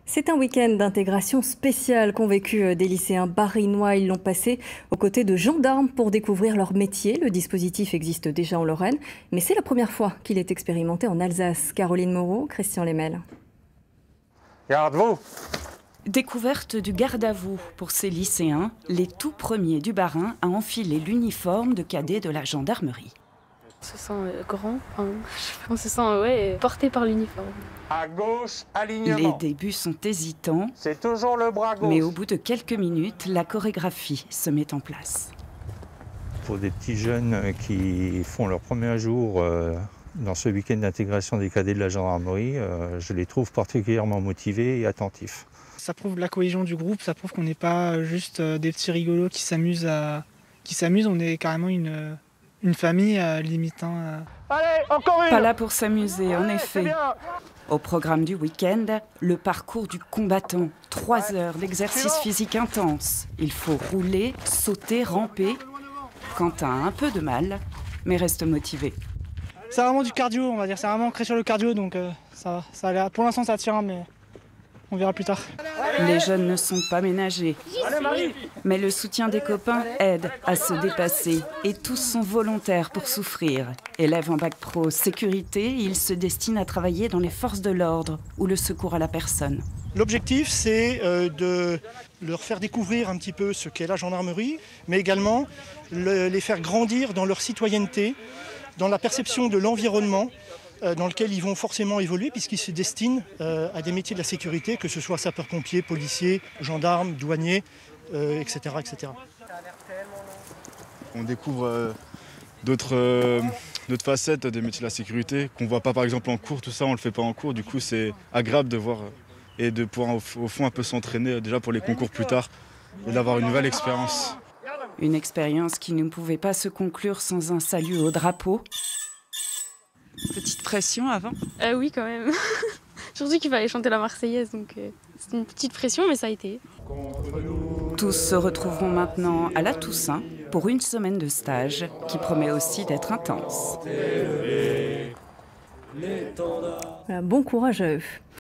C'est un week-end d'intégration spécial qu'ont vécu des lycéens barinois. Ils l'ont passé aux côtés de gendarmes pour découvrir leur métier. Le dispositif existe déjà en Lorraine, mais c'est la première fois qu'il est expérimenté en Alsace. Caroline Moreau, Christian Lemel. Garde-vous! Découverte du garde à vous pour ces lycéens, les tout premiers du Bas-Rhin à enfiler l'uniforme de cadet de la gendarmerie. On se sent grand, on se sent porté par l'uniforme. À gauche, alignement. Les débuts sont hésitants, C'est toujours le bras gauche. mais au bout de quelques minutes, la chorégraphie se met en place. Pour des petits jeunes qui font leur premier jour dans ce week-end d'intégration des cadets de la gendarmerie, je les trouve particulièrement motivés et attentifs. Ça prouve la cohésion du groupe, ça prouve qu'on n'est pas juste des petits rigolos qui s'amusent, on est carrément une famille limitant. Allez, encore une! Pas là pour s'amuser, en c'est effet. bien. Au programme du week-end, le parcours du combattant. 3 heures d'exercice physique intense. Il faut rouler, sauter, ramper. Quentin a un peu de mal, mais reste motivé. C'est vraiment du cardio, on va dire. C'est vraiment ancré sur le cardio, donc ça va. Pour l'instant, ça tient, mais on verra plus tard. Les jeunes ne sont pas ménagés. Mais le soutien des copains aide à se dépasser. Et tous sont volontaires pour souffrir. Élève en bac pro sécurité, il se destine à travailler dans les forces de l'ordre ou le secours à la personne. L'objectif, c'est de leur faire découvrir un petit peu ce qu'est la gendarmerie, mais également les faire grandir dans leur citoyenneté, dans la perception de l'environnement dans lequel ils vont forcément évoluer puisqu'ils se destinent à des métiers de la sécurité, que ce soit sapeurs-pompiers, policiers, gendarmes, douaniers, etc., etc. On découvre d'autres facettes des métiers de la sécurité qu'on ne voit pas par exemple en cours, tout ça on ne le fait pas en cours, du coup c'est agréable de voir et de pouvoir au fond un peu s'entraîner déjà pour les concours plus tard et d'avoir une nouvelle expérience. Une expérience qui ne pouvait pas se conclure sans un salut au drapeau. Petite pression avant? Oui, quand même. Surtout qu'il fallait chanter la Marseillaise, donc c'était une petite pression, mais ça a été. Tous se retrouveront maintenant à la Toussaint pour une semaine de stage qui promet aussi d'être intense. Bon courage à eux.